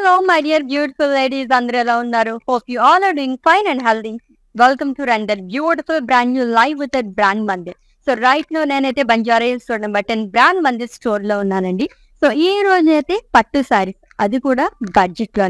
Hello, my dear beautiful ladies. Andru ela unnaru? Hope you all are doing fine and healthy. Welcome to Render beautiful brand new live with at Brand Mandir. So right now నేనైతే Banjara hills road number 10 brand Mandir store లో ఉన్నానండి. So ఈ రోజు అయితే పట్టు సారీస్, అది కూడా budget లో.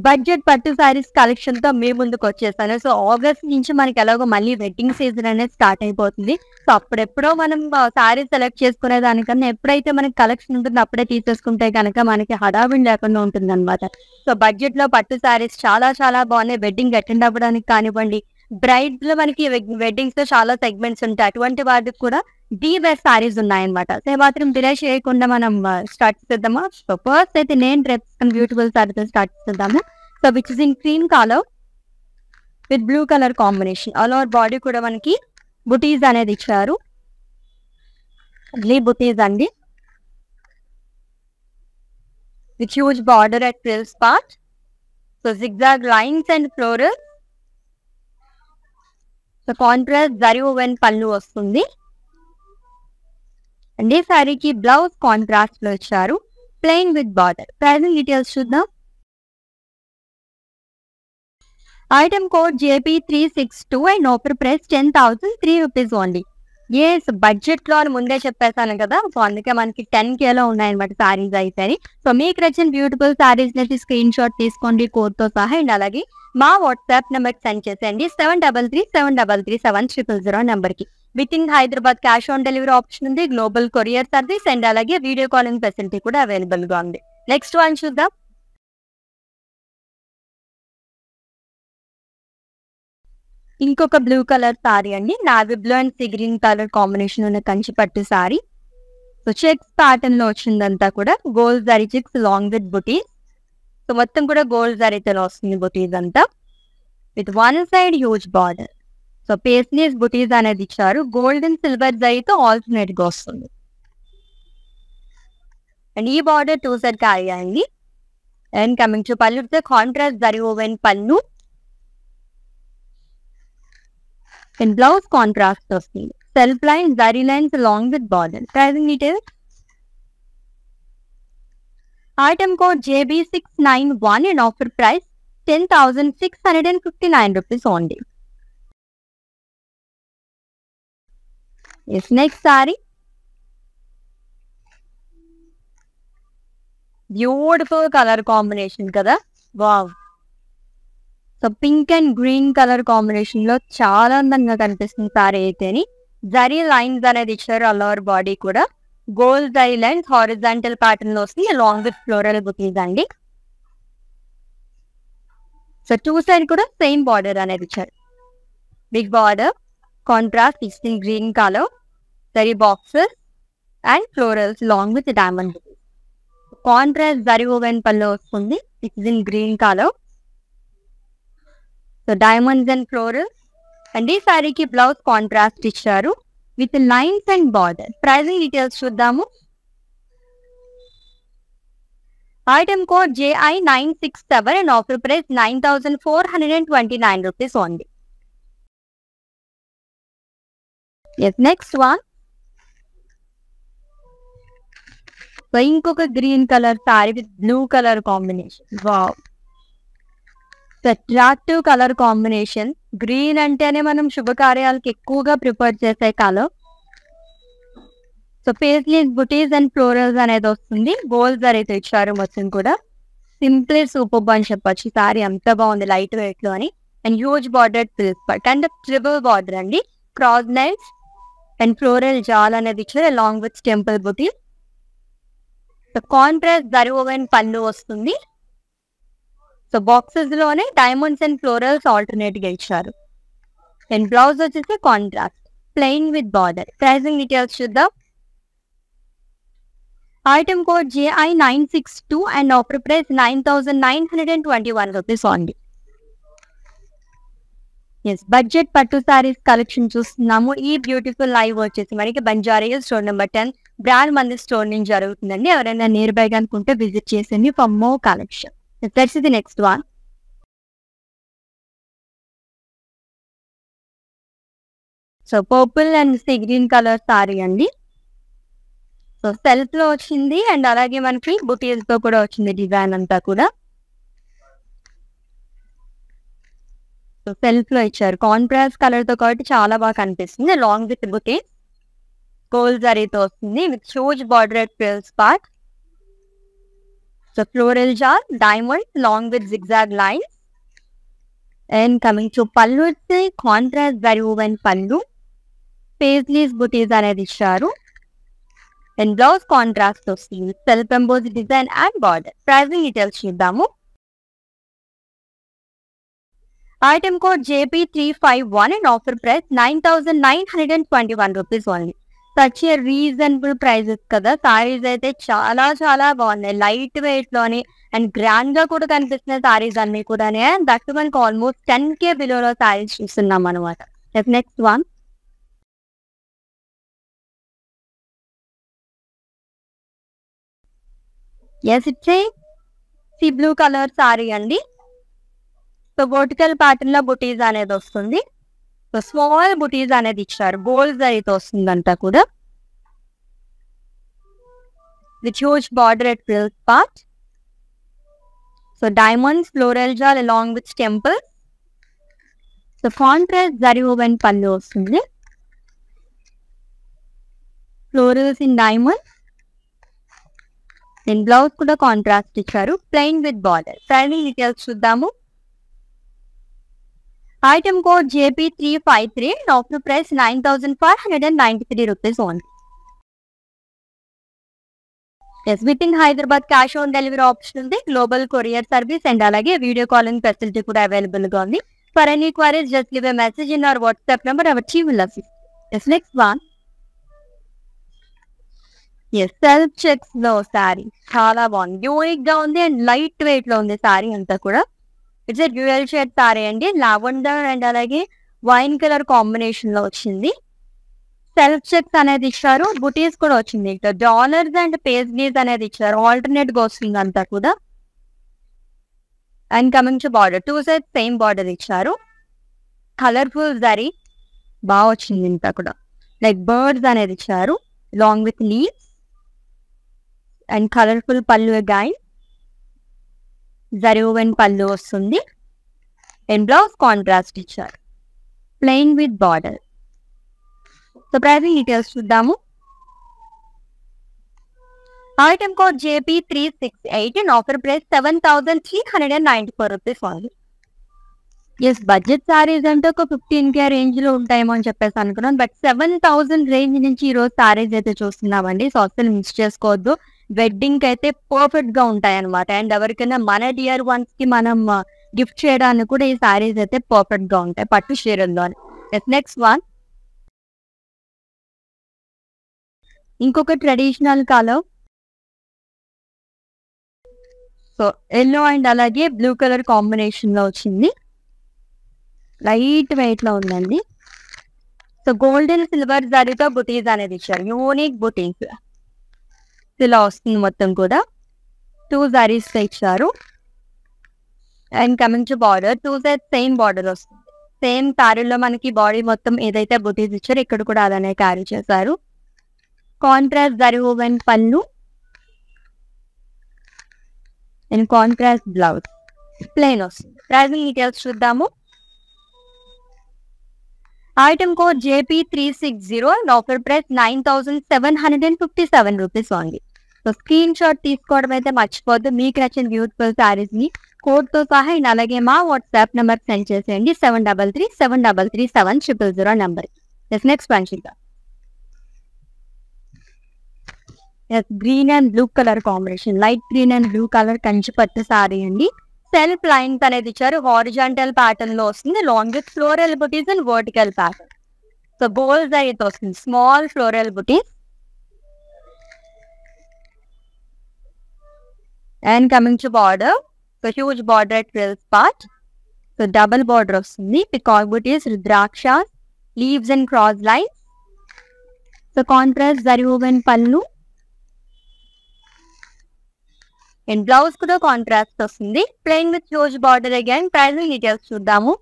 బడ్జెట్ పట్టు సారీస్ కలెక్షన్ తో మీ ముందుకు వచ్చేసాను. సో ఆగస్ట్ నుంచి మనకి ఎలాగో మళ్ళీ వెడ్డింగ్ సీజన్ అనేది స్టార్ట్ అయిపోతుంది. సో అప్పుడెప్పుడో మనం సారీస్ సెలెక్ట్ చేసుకునే దానికన్నా ఎప్పుడైతే మనకి కలెక్షన్ ఉంటుందో అప్పుడే తీసేసుకుంటే కనుక మనకి హడావిడి లేకుండా ఉంటుంది అనమాట. సో బడ్జెట్ లో పట్టు సారీస్ చాలా చాలా బాగున్నాయి. వెడ్డింగ్ అటెండ్ అవ్వడానికి కానివ్వండి, బ్రైడ్స్ లో మనకి వెడ్డింగ్స్ లో చాలా సెగ్మెంట్స్ ఉంటాయి. అటువంటి వాటికి కూడా ది బెస్ట్ సారీస్ ఉన్నాయన్నమాట. సో మాత్రం డిలే చేయకుండా మనం స్టార్ట్ చేద్దామా? సో ఫస్ట్ అయితే నేను డ్రెస్ బ్యూటిఫుల్ సారీతో స్టార్ట్ చేద్దాము. So which is in cream colour with blue colour combination. All over body కూడా మనకి బుటీస్ అనేది ఇచ్చారు. బుటీస్ అండి, with huge border at frills part. So zigzag lines and floral. So contrast zari woven పళ్ళు వస్తుంది. అండ్ ఈ సారీకి బ్లౌజ్ కాంట్రాస్ట్ లో ఇచ్చారు, plain with border. Pricing details చూద్దాం. Item code JP362 and offer price 10,003 rupees only. Budget లో ముందే చెప్పేసాను కదా, సో అందుకే మనకి 10K లో ఉన్నాయన్నమాట సారీస్ అయితే. సో మీకు నచ్చిన బ్యూటిఫుల్ సారీస్ ని స్క్రీన్ షాట్ తీసుకోండి కోడ్ తో సహా. అండ్ అలాగే మా వాట్సాప్ నెంబర్ సెండ్ చేసేయండి 7337337000 నెంబర్ కి. With in Hyderabad cash on delivery option ఉంది, గ్లోబల్ కొరియర్ సర్వీస్ అండ్ అలాగే వీడియో కాలింగ్ ఫెసిలిటీ కూడా అవైలబుల్ గా ఉంది. నెక్స్ట్ వన్ చూద్దాం. ఇంకొక బ్లూ కలర్ సారీ అండి, navy blue and sea green colour combination ఉన్న కంచి పట్టు సారీ. సో చెక్స్ ప్యాటర్న్ లో వచ్చిందంతా కూడా gold zari checks long with buttis. So మొత్తం కూడా గోల్డ్ జరీతో వస్తుంది బుటీస్ అంతా, with one side huge border. So paisleys బుటీస్ అనేది ఇచ్చారు, గోల్డ్ అండ్ సిల్వర్ జరీతో ఆల్టర్నేట్ గా వస్తుంది. అండ్ ఈ బార్డర్ 2 సైడ్ క్యారీ అయింది. అండ్ కమింగ్ టు పళ్ళు, కాంట్రాస్ట్ జరీ ఓవెన్ పళ్ళు అండ్ బ్లౌజ్ కాంట్రాస్ట్ వస్తుంది. Self line zari lines along with border. Pricing details. Item code JB691 and offer price 10,659 rupees only. Next sari beautiful colour combination కదా, wow. So pink and green colour combination లో చాలా అందంగా కనిపిస్తుంది sorry అయితేని. Zari lines అనేది ఇచ్చారు, all over body కూడా gold జరీ lines horizontal pattern లో వస్తుంది, లాంగ్ విత్ ఫ్లోరల్ బుటీస్ అండి. సో 2 సైడ్ కూడా సేమ్ బార్డర్ అనేది ఇచ్చారు, big border, contrast in green colour, జరీ boxes and florals long with diamond బుటీస్. కాంట్రాస్ట్ జరీ ఓవెన్ పళ్ళు వస్తుంది, it's in green colour. So diamonds and florals. And ఈ సారీకి బ్లౌజ్ కాంట్రాస్ట్ ఇచ్చారు with lines and border. Pricing details చూద్దాము. Item code JI967 and offer price 9,429 rupees only. Next one. So ఇంకొక green colour sari with blue colour combination. Wow, attractive colour combination. Green అంటేనే మనం శుభకార్యాలకు ఎక్కువగా prefer చేసే colour. So paisleys బుటీస్ and florals అనేది వస్తుంది, గోల్డ్ జరీతో ఇచ్చారు మొత్తం కూడా. సింప్లీ సూపర్ అని చెప్పొచ్చు, సారీ అంత బాగుంది లైట్ వెయిట్ లో అని. And huge border frills part and triple border అండి, క్రాస్ లైన్స్ అండ్ ఫ్లోరల్ జాల్ అనేది ఇచ్చారు అలాంగ్ విత్ టెంపుల్ బుటీ. సో కాంట్రాస్ట్ జరీ ఓవెన్ పళ్ళు వస్తుంది. సో బాక్సెస్ లోనే డైమండ్స్ అండ్ ఫ్లోరల్స్ ఆల్టర్నేట్ గా ఇచ్చారు. అండ్ బ్లౌజ్ వచ్చేసి contrast plain with border. Pricing details చూద్దాం. Item code JI962 and offer price 9,921 rupees only. Budget పట్టు సారీస్ కలెక్షన్ చూస్తున్నాము. ఈ బ్యూటిఫుల్ లైవ్ వచ్చేసి మనకి Banjara hills store number 10 brand Mandir store నుంచి జరుగుతుందండి. ఎవరైనా నియర్ బై అనుకుంటే విజిట్ చేసేయండి for more collection. Let's see the next one. So purple and sea green colour sari అండి. సో సెల్ఫ్ లో వచ్చింది అండ్ అలాగే మనకి బుటీస్ తో కూడా వచ్చింది డిజైన్ అంతా కూడా. సో సెల్ఫ్ లో ఇచ్చారు, కాంట్రాస్ట్ కలర్ తో కాబట్టి చాలా బాగా కనిపిస్తుంది. లాంగ్ విత్ బుటీ, గోల్డ్ జరీతో వస్తుంది with huge border at frills part. So floral జార్, diamond long with zigzag lines. And coming to పళ్ళు వచ్చి కాంట్రాస్ట్ జరీ woven పళ్ళు, పేజ్లీస్ బుటీస్ అనేది ఇచ్చారు. అండ్ బ్లౌజ్ కాంట్రాస్ట్ వస్తుంది, self emboss design and border. Pricing details చూద్దాము. Item code JP351 and offer price 9,921 rupees only. Such a reasonable prices కదా. సారీస్ అయితే చాలా చాలా బాగున్నాయి, లైట్ వెయిట్ లోని అండ్ గ్రాండ్ గా కూడా కనిపిస్తున్నాయి సారీస్ అన్ని కూడా. దట్ మనకి ఆల్మోస్ట్ 10K బిలోలో సారీస్ చూస్తున్నాం అనమాట. Next one, yes it's sea blue colour sari అండి. సో వర్టికల్ ప్యాటర్న్ లో బుటీస్ అనేది వస్తుంది. సో స్మాల్ బుటీస్ అనేది ఇచ్చారు, గోల్డ్ జరీతో వస్తుంది అంతా కూడా. With huge border at frills part. So diamonds, floral జాల్ along with temples. So contrast zari woven పళ్ళు వస్తుంది, florals in diamond. And blouse కూడా కాంట్రాస్ట్ ఇచ్చారు, plain with border. Pricing details చూద్దాము. Item code JP353 and offer price 9,593 rupees only. Yes, within Hyderabad cash on delivery option ఉంది, global courier service and అలాగే video calling facility కూడా available గా ఉంది. For any queries just give a message in our WhatsApp number, our team will assist. yes next one, yes self checks లో సారీ చాలా బాగుంది, unique గా ఉంది అండ్ లైట్ వెయిట్ లో ఉంది సారీ అంతా కూడా. It's a dual shade sorry అండి, లావెండర్ అండ్ అలాగే వైన్ కలర్ కాంబినేషన్ లో వచ్చింది. సెల్ఫ్ చెక్స్ అనేది ఇచ్చారు, బుటీస్ కూడా వచ్చింది, ఇక్కడ డాలర్స్ అండ్ పేజ్లీస్ అనేది ఇచ్చారు, ఆల్టర్నేట్ గా వస్తుంది అంతా కూడా. And coming to border, two side same border ఇచ్చారు. కలర్ఫుల్ జరీ బాగా వచ్చింది ఇంత కూడా, లైక్ బర్డ్స్ అనేది ఇచ్చారు long with leaves. And colourful పళ్ళు అగైన్, జరీ woven పళ్ళు వస్తుంది. అండ్ బ్లౌజ్ కాంట్రాస్ట్ ఇచ్చారు, plain with border. So pricing details చూద్దాము. Item code JP368 and offer price 7,394 rupees only. Yes budget saris అంటే ఒక 15K రేంజ్ లో ఉంటాయేమో అని చెప్పేసి అనుకున్నాను, బట్ 7,000 రేంజ్ నుంచి ఈ రోజు సారీస్ అయితే చూస్తున్నామండి. సో అసలు మిస్ చేసుకోవద్దు, వెడ్డింగ్ కి అయితే పర్ఫెక్ట్ గా ఉంటాయి అనమాట. అండ్ ఎవరికైనా మన డియర్ వన్స్ కి మనం గిఫ్ట్ చేయడానికి కూడా ఈ సారీస్ అయితే పర్ఫెక్ట్ గా ఉంటాయి, పట్టు చీరల్లో. నెక్స్ట్ వన్, ఇంకొక traditional colour. So yellow and అలాగే బ్లూ కలర్ కాంబినేషన్ లో వచ్చింది, లైట్ వెయిట్ లో ఉందండి. సో గోల్డెన్ సిల్వర్ జరీతో బుటీస్ అనేది ఇచ్చారు, యూనిక్ బుటీస్ ఇలా వస్తుంది మొత్తం కూడా. 2 జరీస్ ఇచ్చారు. And coming to border, 2 side same border వస్తుంది, సేమ్ శారీలో మనకి బాడీ మొత్తం ఏదైతే బుటీస్ ఇచ్చారో ఇక్కడ కూడా అలానే క్యారీ చేశారు. Contrast zari woven pallu and contrast blouse, plain వస్తుంది. ప్రైజింగ్ డీటెయిల్స్ చూద్దాము. Item code JP360 and offer price 9,757 rupees only. So screen shot తీసుకోవడం అయితే మర్చిపోద్దు, మీకు నచ్చిన బ్యూటిఫుల్ సారీస్ ని కోడ్ తో సహా అలాగే మా వాట్సాప్ నెంబర్ సెండ్ చేసేయండి, 7337337000 number. Next punching, green and blue colour combination, light green and blue colour Kanchi పట్టు సారీ అండి. సెల్ఫ్ లైన్స్ అనేది ఇచ్చారు, హారిజాంటల్ ప్యాటర్న్ లో వస్తుంది, long with floral buttis and vertical pattern. So gold అయితే వస్తుంది, small floral buttis. And coming to border, so huge border at frills part. So double border వస్తుంది, peacock butis, rudraksha, leaves and cross lines. So contrast zari woven pallu and blouse కూడా contrast వస్తుంది, plain with huge border again. Pricing details చూద్దాము.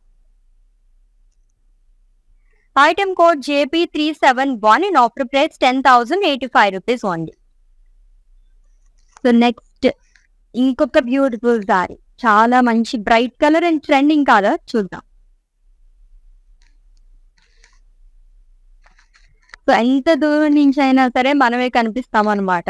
Item code JP371 and offer price 10,085 rupees only. So next ఇంకొక beautiful sorry, చాలా మంచి bright colour and trending colour చూద్దాం. So ఎంత దూరం నుంచి అయినా సరే మనమే కనిపిస్తాం అనమాట.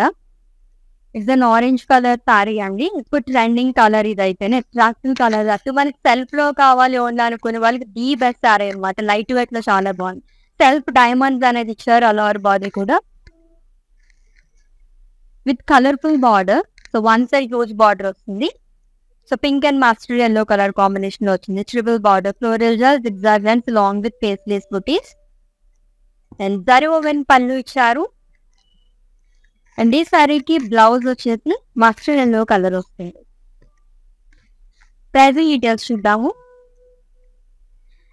It's an orange colour sari అండి. ఇప్పుడు ట్రెండింగ్ కలర్ ఇది అయితేనే అట్రాక్టివ్ కలర్. అసలు మనకి సెల్ఫ్ లో కావాలి అనుకునే వాళ్ళకి ది బెస్ట్ సారీ అనమాట. లైట్ వెయిట్ లో చాలా బాగుంది. సెల్ఫ్ డైమండ్స్ అనేది ఇచ్చారు అలవర్ బాడీ కూడా with colourful border. So one side huge border వస్తుంది. So pink and mustard yellow colour combination లో వచ్చింది. Triple border floral zigzag lines long with faceless butis and zari woven pallu ఇచ్చారు. అండ్ ఈ సారీకి బ్లౌజ్ వచ్చేసి మస్టర్డ్ ఎల్లో కలర్ వస్తుంది. Pricing details చూద్దాము.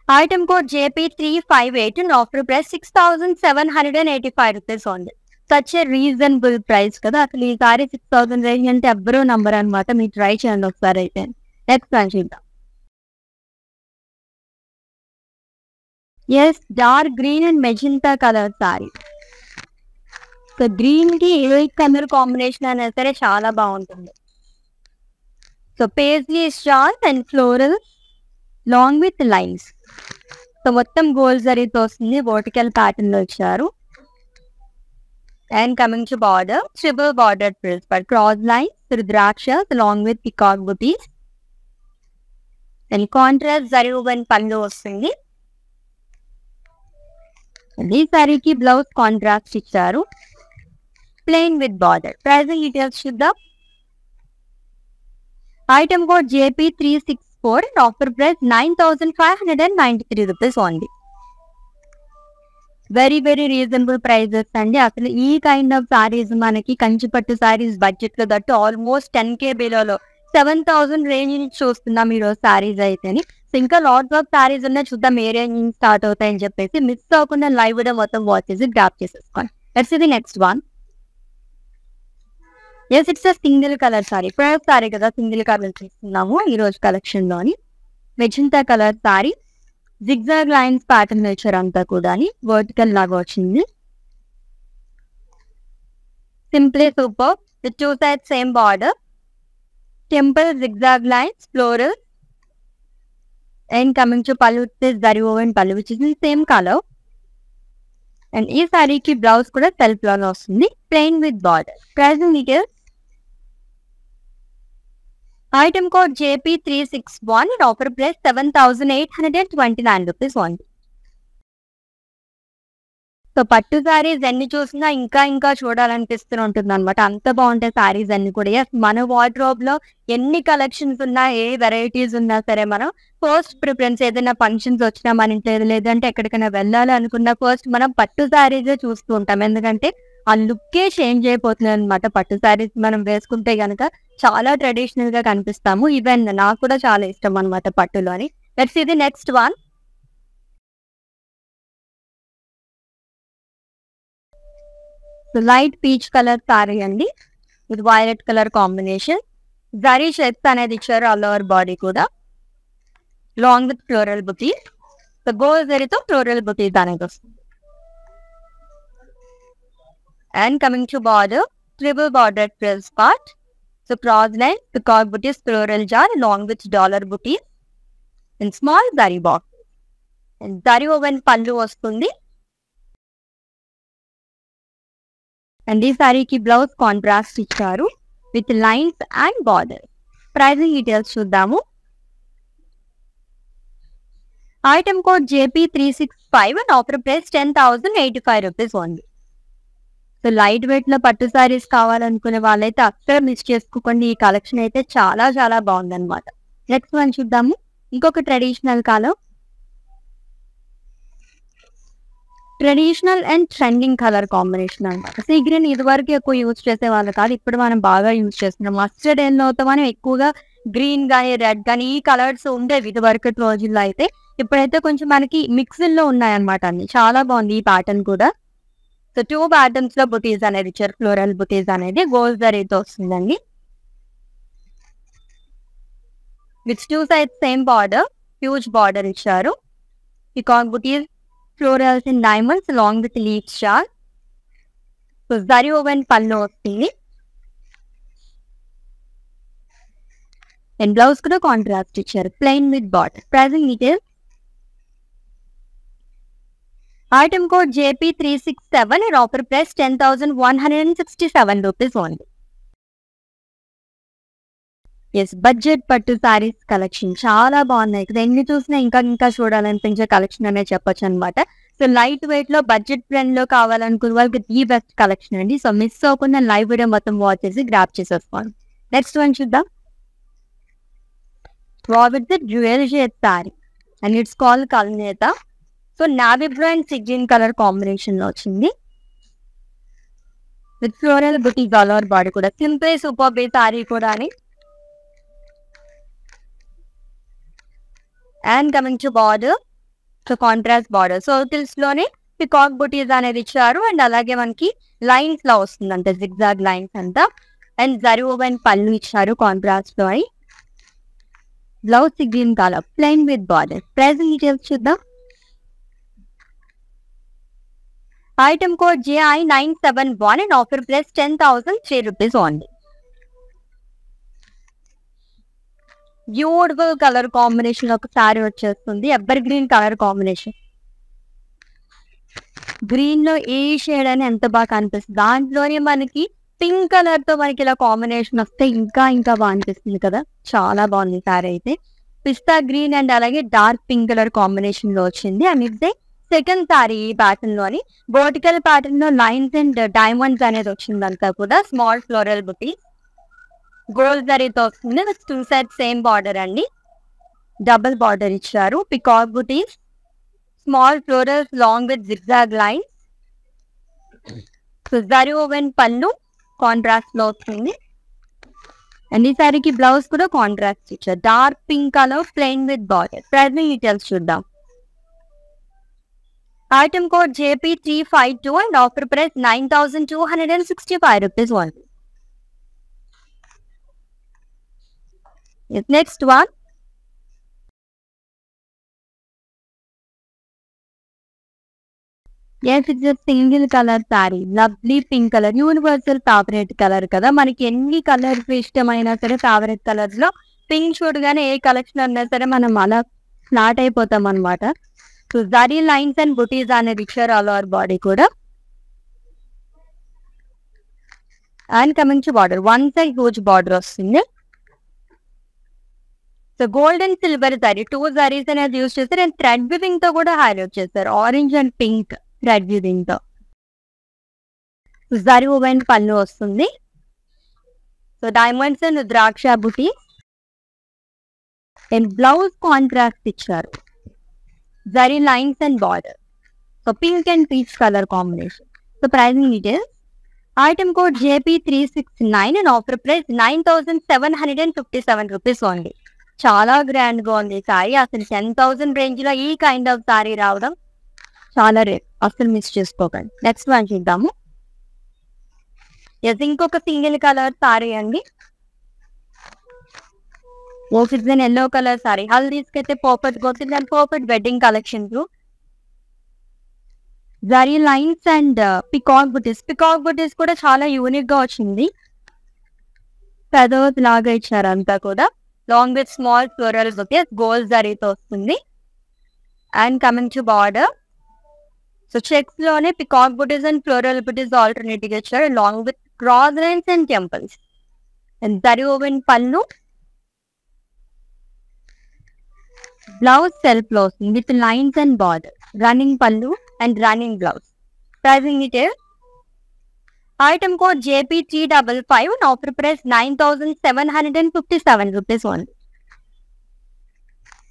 Item code JP358 and offer price 6,785 rupees ఉంది. Such a reasonable price కదా. అసలు ఈ సారీ 6,000 రేంజ్ అంటే ఎవ్వరూ నంబర్ అనమాట. మీరు ట్రై చేయండి ఒకసారి అయితే. నెక్స్ట్ వన్ చూద్దాం. Yes, dark green and magenta colour sari. So green కి ఏ కలర్ కాంబినేషన్ అయినా సరే చాలా బాగుంటుంది. So paisley stars and floral long with lines. So మొత్తం గోల్డ్ జరీతో వస్తుంది. వర్టికల్ ప్యాటర్న్ లో ఇచ్చారు. And coming to border, triple bordered frills but cross lines, rudrakshas along with peacock booties. And contrast zari woven pallu వస్తుంది. ఈ సారీకి blouse contrast ఇచ్చారు. Plain with border. Pricing details చూద్దాం. Item code JP364 and offer price 9,593 rupees only. Very very reasonable prices అండి. అసలు ఈ kind of saris మనకి కంచిపట్టు సారీస్ బడ్జెట్ లో దట్టు ఆల్మోస్ట్ 10K బిలోలో 7,000 రేంజ్ నుంచి చూస్తున్నాం ఈరోజు సారీస్ అయితేని. సో ఇంకా లాట్స్ ఆఫ్ సారీస్ ఉన్నాయి, చూద్దాం ఏ రేంజ్ నుంచి స్టార్ట్ అవుతాయని చెప్పేసి. మిస్ అవ్వకుండా లైవ్ కూడా మొత్తం వాచ్ చేసి గ్రాప్ చేసేసుకోండి. Let's see the next one. Yes, it's single colour sari. First sari కదా, సింగిల్ కలర్ చూస్తున్నాము ఈ రోజు కలెక్షన్ లోని. Magenta colour sari. Zigzag lines pattern ఇచ్చారు అంతా కూడా. వర్టికల్ లాగా వచ్చింది. Simply super with two side same border. Temple zigzag lines floral and coming to పళ్ళు జరీ ఓవెన్ పళ్ళు which is same colour. And ఈ సారీకి బ్లౌజ్ కూడా సెల్ఫ్ లోనే వస్తుంది. Plain with border. Pricing details. Item code JP361 and offer price 7,829 rupees only. So పట్టు సారీస్ ఎన్ని చూసినా ఇంకా ఇంకా చూడాలనిపిస్తూ ఉంటుంది అనమాట. అంత బాగుంటాయి సారీస్ అన్ని కూడా. ఎస్, మన వార్డ్రోబ్ లో ఎన్ని కలెక్షన్స్ ఉన్నా, ఏ వెరైటీస్ ఉన్నా సరే మనం ఫస్ట్ ప్రిఫరెన్స్ ఏదైనా ఫంక్షన్స్ వచ్చినా మన ఇంట్లో లేదంటే ఎక్కడికైనా వెళ్ళాలి అనుకున్నా ఫస్ట్ మనం పట్టు సారీసే చూస్తూ ఉంటాం. ఎందుకంటే ఆ లుక్కే చేంజ్ అయిపోతుంది అనమాట. పట్టు సారీస్ మనం వేసుకుంటే గనక చాలా ట్రెడిషనల్ గా కనిపిస్తాము. ఈవెన్ నాకు కూడా చాలా ఇష్టం అనమాట పట్టులోని. Let's see the next one. Light peach colour sari అండి with violet colour combination. Zari checks అనేది ఇచ్చారు ఆల్ ఓవర్ బాడీ కూడా. Long with floral butis. So gold జరీతో ఫ్లోరల్ బుటీస్ అనేది వస్తుంది. And coming to border, triple bordered frills part. So cross line, peacock booties, floral jar along with dollar booties and small zari box. And zari woven pallu vastundi. And this saree ki blouse contrast icharu with lines and border. Pricing details చూద్దాము. Item code JP365 and offer price 10,085 rupees only. So light weight లో పట్టు సారీస్ కావాలనుకునే వాళ్ళైతే అస్సలు miss చేసుకోకండి. ఈ collection అయితే చాలా చాలా బాగుంది అనమాట. నెక్స్ట్ వన్ చూద్దాము. ఇంకొక traditional colour. Traditional and trending colour combination అనమాట. సీ గ్రీన్ ఇది వరకు ఎక్కువ యూజ్ చేసే వాళ్ళు కాదు, ఇప్పుడు మనం బాగా యూజ్ చేస్తున్నాం. మస్టర్డ్ ఎల్లోతో మనం ఎక్కువగా గ్రీన్ గానీ రెడ్ గానీ ఈ కలర్స్ ఉండేవి ఇది వరకు రోజుల్లో. అయితే ఇప్పుడైతే కొంచెం మనకి మిక్స్డ్ లో ఉన్నాయన్నమాట అన్ని. చాలా బాగుంది ఈ ప్యాటర్న్ కూడా. సో 2 ప్యాటర్న్స్ లో బుటీస్ అనేది ఇచ్చారు. ఫ్లోరల్ బుటీస్ అనేది గోల్డ్ జరీతో వస్తుందండి. With 2 sides same border, huge border ఇచ్చారు. Peacock bootis, florals and diamonds long with leaf star. So zari woven పళ్ళు వస్తుంది. అండ్ బ్లౌజ్ కూడా కాంట్రాస్ట్ ఇచ్చారు. Plain with border. Pricing details. Item code JP367 and offer price 10,167 rupees only. Yes budget పట్టు saris collection చాలా బాగున్నాయి కదా, ఎన్ని చూసినా ఇంకా ఇంకా చూడాలనిపించే కలెక్షన్ అనే చెప్పొచ్చు అనమాట. సో లైట్ వెయిట్ లో బడ్జెట్ ఫ్రెండ్ లో కావాలనుకున్న వాళ్ళకి ది బెస్ట్ కలెక్షన్ అండి. సో మిస్ అవ్వకుండా లైవ్ వీడియో మొత్తం వాచ్ చేసి గ్రాప్ చేసేసుకోండి. నెక్స్ట్ వన్ చూద్దాం. With the dual shade sari and it's call కల్నేత. సో నావీ బ్లూ అండ్ సిగ్జిన్ కలర్ కాంబినేషన్ లో వచ్చింది. With floral butis all over body కూడా సింపుల్ సూపర్ బే సారీ కూడా అని. And coming to border, so contrast border circles లోనే పికాక్ బుటీస్ అనేది ఇచ్చారు. అండ్ అలాగే మనకి లైన్స్ లా వస్తుంది అంటే జిగ్జాగ్ లైన్స్ అంతా. అండ్ జరీ ఓవెన్ పళ్ళు ఇచ్చారు కాంట్రాస్ట్ లో. అని blouse green colour plain with border. Price details చూద్దాం. Item code JI971 and offer price 10,003 rupees only. Beautiful colour combination ఒక సారీ వచ్చేస్తుంది. Evergreen colour combination. Green లో ఏ షేడ్ అని ఎంత బాగా కనిపిస్తుంది. దాంట్లోనే మనకి పింక్ కలర్ తో మనకి ఇలా కాంబినేషన్ వస్తే ఇంకా ఇంకా బాగా అనిపిస్తుంది కదా. చాలా బాగుంది సారీ అయితే. పిస్తా గ్రీన్ అండ్ అలాగే డార్క్ పింక్ కలర్ కాంబినేషన్ లో వచ్చింది. అండ్ ఇదే సెకండ్ సారీ ఈ ప్యాటర్న్ లోని వర్టికల్ ప్యాటర్న్ లో లైన్స్ అండ్ డైమండ్స్ అనేది వచ్చింది. అంతా కూడా స్మాల్ ఫ్లోరల్ బుటీ గోల్డ్ జరీతో వస్తుంది. With two side same border అండి. డబుల్ బార్డర్ ఇచ్చారు. Peacock butis, small florals long with zigzag lines. So zari woven pallu contrast లో వస్తుంది. అండ్ ఈ సారీకి బ్లౌజ్ కూడా కాంట్రాస్ట్ ఇచ్చారు. Dark pink colour plain with border. Price details చూద్దాం. Item code JP352 and offer price 9,265 rupees only. Yes, next one. Yes, it's a single color saree. Lovely pink color. Universal favorite color కదా. మనకి ఎన్ని colours ఇష్టమైనా సరే favourite colours లో pink చూడగానే ఏ collection అన్నా సరే మనం అలా ఫ్లాట్ అయిపోతాం అనమాట. So zari lines and butis అనేది ఇచ్చారు ఆల్ ఓవర్ బాడీ కూడా. And coming to border, one side huge border వస్తుంది. So gold and silver zari two zaris అనేది యూజ్ చేస్తారు. అండ్ థ్రెడ్ వివింగ్ తో కూడా హైలైట్ చేస్తారు. Orange and pink thread weaving తో. జరీ ఓవెన్ పళ్ళు వస్తుంది. సో డైమండ్స్ అండ్ ద్రాక్ష బుటీ అండ్ బ్లౌజ్ కాంట్రాస్ట్ ఇచ్చారు. Zari lines and border. So pink and peach colour combination. So pricing details. Item code JP369 and offer price 9,757 rupees only. చాలా grand గా ఉంది sorry. అసలు 10,000 range లో ఈ కైండ్ ఆఫ్ సారీ రావడం చాలా రేర్. అసలు మిస్ చేసుకోకండి. నెక్స్ట్ వన్ చూద్దాము. ఎస్ ఇంకొక సింగిల్ కలర్ సారీ అండి. ఓఫిజన్ ఎల్లో కలర్ సారీ. హల్దీస్ కి అయితే పర్ఫెక్ట్ వచ్చింది. And perfect wedding collection zari lines and peacock buttis. Peacock బుటీస్ కూడా చాలా యూనిక్ గా వచ్చింది. పెదవత్ లాగా ఇచ్చారు అంతా కూడా. Long with small floral butis gold జరీతో వస్తుంది. And coming to border, so checks లోనే peacock butis and floral butis alternative గా ఇచ్చారు. Long with cross lines and temples. And zari woven pallu, blouse self లో వస్తుంది with lines and border. Running pallu and running blouse. Pricing details. Item code JP355 and offer price 9,757 rupees only.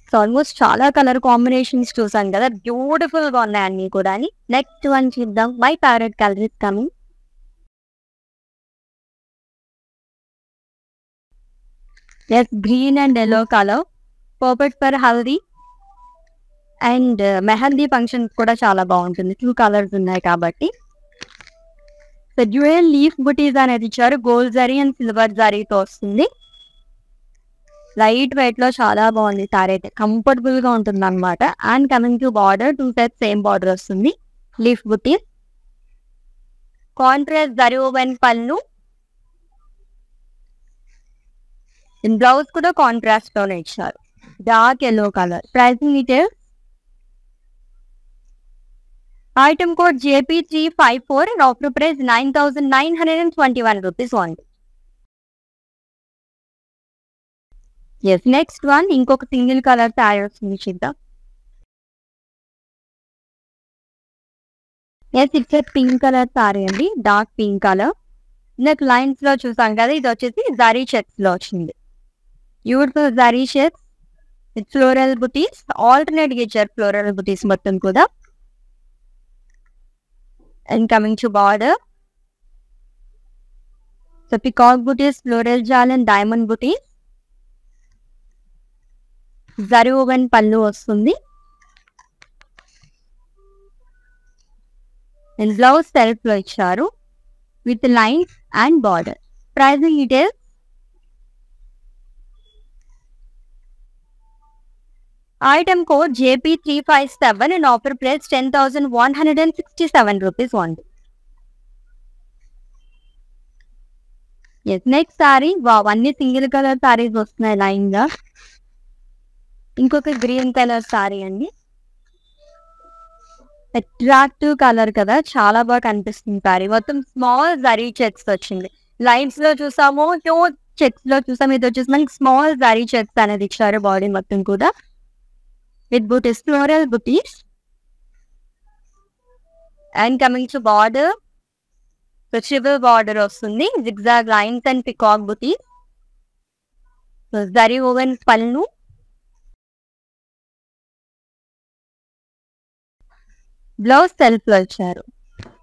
So almost చాలా colour combinations చూసాం కదా. Beautiful గా ఉన్నాయి అన్ని కూడా. Next one చూద్దాం. My favourite colour is coming. Yes green and yellow colour perfect for haldi and mehndi function కూడా చాలా బాగుంటుంది. టూ కలర్స్ ఉన్నాయి కాబట్టి. సో డ్యూయల్ లీఫ్ బుటీస్ అనేది ఇచ్చారు. గోల్డ్ జరీ అండ్ సిల్వర్ జరీతో వస్తుంది. లైట్ వెయిట్ లో చాలా బాగుంది సారీ అయితే. కంఫర్టబుల్ గా ఉంటుంది అనమాట. And coming to border, two side same border వస్తుంది. లీఫ్ బుటీస్, contrast zari woven pallu. Blouse కూడా కాంట్రాస్ట్ లోనే ఇచ్చారు. Dark yellow colour. Pricing details. Item code JP354 and offer price 9,921 rupees only. Yes, next one ఇంకొక single colour sari వస్తుంది చూద్దాం. Yes it's pink colour sari అండి, dark pink colour. Neck lines లో చూసాం కదా, ఇది వచ్చేసి జరీ చెక్స్ లో వచ్చింది. Beautiful zari checks with floral butis, alternate ఇచ్చారు ఫ్లోరల్ బుటీస్ మొత్తం కూడా. And coming to border, so peacock butis, floral jaal and diamond butis. Zari woven పళ్ళు వస్తుంది. అండ్ బ్లౌజ్ సెల్ఫ్ లో ఇచ్చారు with lines and border. Pricing details, item code JP357 and offer price 10,167 rupees only. Yes, next saree. Wow, అన్ని single colour saris వస్తున్నాయి line గా. ఇంకొక green colour sari అండి, attractive colour కదా, చాలా బాగా కనిపిస్తుంది సారీ. మొత్తం స్మాల్ జరీ చెక్స్ వచ్చింది. లైన్స్ లో చూసాము, హ్యూజ్ చెక్స్ లో చూసాము. ఇది వచ్చేసి మనకి స్మాల్ జరీ చెక్స్ అనేది ఇచ్చారు బాడీ మొత్తం కూడా. With butis, floral butis. And coming to border, so triple border వస్తుంది, zigzag lines and peacock butis. So zari woven pallu, blouse self లో ఇచ్చారు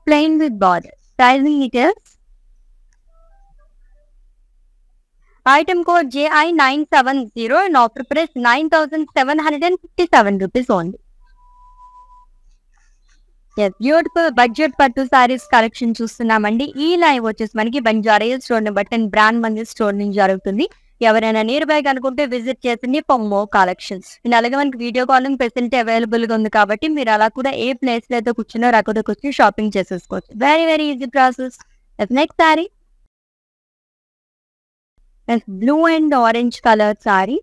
plain with border. Pricing details, item code JI970 and offer price 9,757 rupees only. Yes, beautiful budget పట్టు saris collection చూస్తున్నామండి. ఈ live వచ్చేసి మనకి Banjara hills store number 10 brand Mandir store నుంచి జరుగుతుంది. ఎవరైనా నియర్ బై అనుకుంటే విజిట్ చేసింది ఫర్ మోర్ కలెక్షన్స్. అండ్ అలాగే మనకి వీడియో కాలింగ్ ఫెసిలిటీ అవైలబుల్ గా ఉంది కాబట్టి మీరు అలా కూడా ఏ ప్లేస్ లో అయితే కూర్చున్నారో అక్కడ కూర్చొని షాపింగ్ చేసేసుకోవచ్చు. Very very easy process. Next sorry blue and orange colour sari.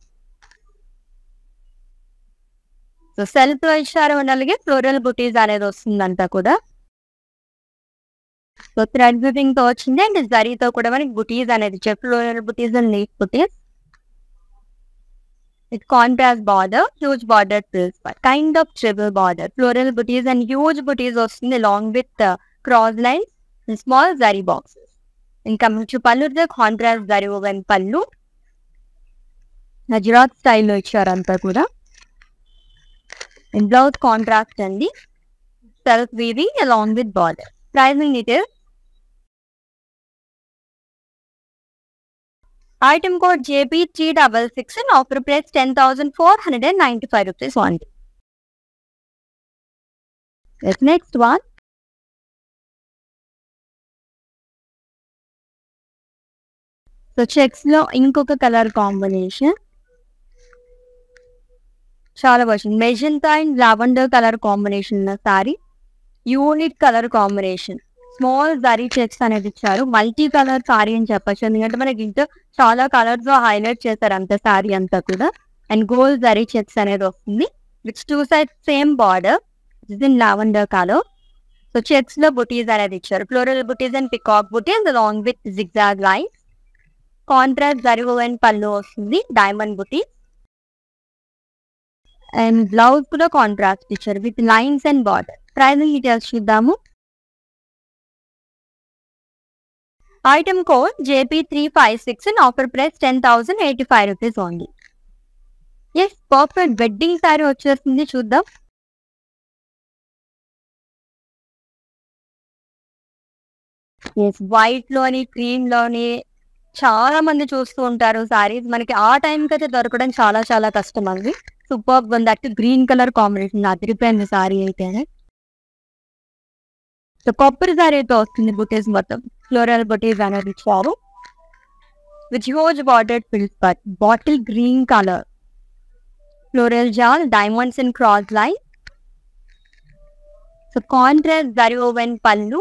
So self లో ఇచ్చారు, అలాగే ఫ్లోరల్ బుటీస్ అనేది వస్తుందంతా కూడా. సో థ్రెడ్ వీవింగ్ తో వచ్చింది అండ్ జరీతో కూడా మనకి బుటీస్ అనేది ఇచ్చారు, floral buttis and leaf bootis. With contrast border, huge border fills kind of triple border, floral buttis and huge bootis వస్తుంది along with cross lines and small జరీ బాక్సెస్. ఇంకా మంచి పళ్ళు కాంట్రాస్ట్ జరీ ఓవెన్ పళ్ళు, గుజరాత్ స్టైల్లో ఇచ్చారు అంతా కూడా. అండ్ బ్లౌజ్ కాంట్రాస్ట్ అండి, self weaving along with border. Pricing details, item code JP366 and offer price 10,495 rupees only. Yes, next one. So checks లో ఇంకొక కలర్ కాంబినేషన్ చాలా బాగుంది. Magenta and lavender colour combination ఉన్న sari, unique colour combination. Small zari checks అనేది ఇచ్చారు, multi colour sorry అని చెప్పచ్చు. ఎందుకంటే మనకి ఇంట్లో చాలా కలర్స్ లో హైలైట్ చేశారు అంత సారీ అంతా కూడా. అండ్ గోల్డ్ జరీ చెక్స్ అనేది వస్తుంది with two side same border in lavender colour. So checks లో బుటీస్ అనేది ఇచ్చారు, floral buttis and peacock bootis along with zigzag lines. Contrast zari woven పళ్ళు వస్తుంది, డైమండ్ బుటీ. అండ్ బ్లౌజ్ కూడా కాంట్రాస్ట్ ఇచ్చారు with lines and border. Pricing details చూద్దాము. item code JP356 and offer price 10,085 rupees only. Yes, perfect wedding sorry వచ్చేస్తుంది, చూద్దాం. Yes, white లోని cream లోని చాలా మంది చూస్తూ ఉంటారు సారీస్. మనకి ఆ టైంకి అయితే దొరకడం చాలా చాలా కష్టం అండి. సూపర్ ఉంది, అటు గ్రీన్ కలర్ కాంబినేషన్ అదిరిపోయింది సారీ అయితేనే. సో కొబ్బరి సారీ అయితే వస్తుంది, బుటీస్ మొత్తం ఫ్లోరల్ బుటీస్ అనేది ఇచ్చారు with huge border frills but bottle green colour, floral jaal, diamonds and cross line. So contrast zari woven pallu,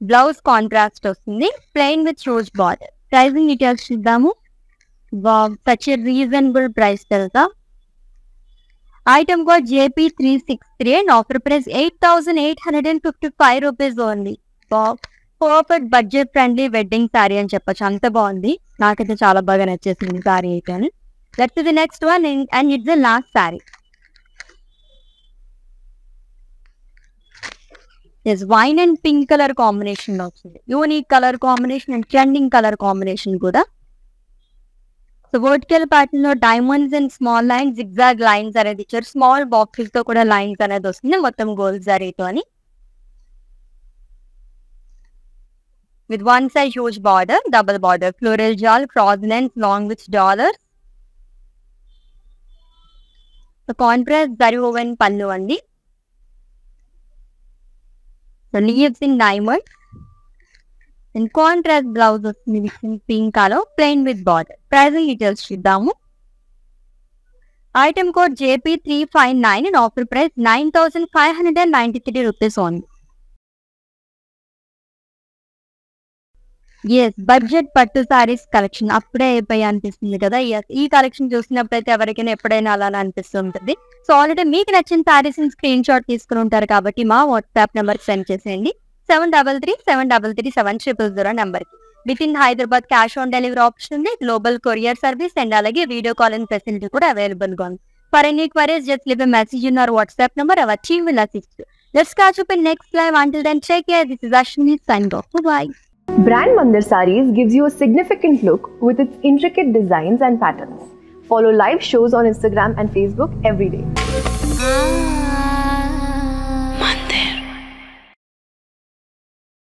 blouse contrast వస్తుంది plain with huge border. Pricing details చూద్దాము. సచ్ రీజనబుల్ ప్రైస్ తెలుసా. Item code JP363 and offer price 8,855 rupees only. Wow. Perfect budget friendly wedding sari అని చెప్పొచ్చు, అంత బాగుంది. నాకైతే చాలా బాగా నచ్చేసింది శారీ అయితే. That's the next one and it's the last sari. Yes, wine and pink colour combination లో వస్తుంది. Unique colour combination and trending colour combination కూడా. సో వర్టికల్ ప్యాటర్న్ లో diamonds and small lines, zigzag lines అనేది ఇచ్చారు. స్మాల్ బాక్సెస్ తో కూడా lines అనేది వస్తుంది, మొత్తం గోల్డ్ జరీతో అని. With one side huge border, double border, floral jewel, cross lines, long with dollars. The contrast zari woven pallu andi. So leaves in diamond. And contrast blouse vasthundi in pink color, plain with border. Pricing details chuddamu. Item code JP359 and offer price 9,593 rupees only. Yes, budget పట్టు saris collection అప్పుడే అయిపోయి అనిపిస్తుంది కదా. ఈ collection చూసినప్పుడైతే ఎవరికైనా ఎప్పుడైనా అలా అనిపిస్తుంటుంది. సో ఆల్రెడీ మీకు నచ్చిన సారీస్ స్క్రీన్ షాట్ తీసుకుని ఉంటారు కాబట్టి మా వాట్సాప్ నెంబర్ సెండ్ చేసేయండి. 7337337000 నెంబర్కి. With in Hyderabad cash on delivery option ఉంది, గ్లోబల్ కొరియర్ సర్వీస్ అండ్ అలాగే వీడియో కాలింగ్ ఫెసిలిటీ కూడా అవైలబుల్ గా ఉంది. For any queries just leave a message in our WhatsApp number. Our team will assist. Let's catch up in next live. Until then, take care. This is Ashwini signing off. Bye. Brand Mandir Sarees gives you a significant look with its intricate designs and patterns. Follow live shows on Instagram and Facebook every day.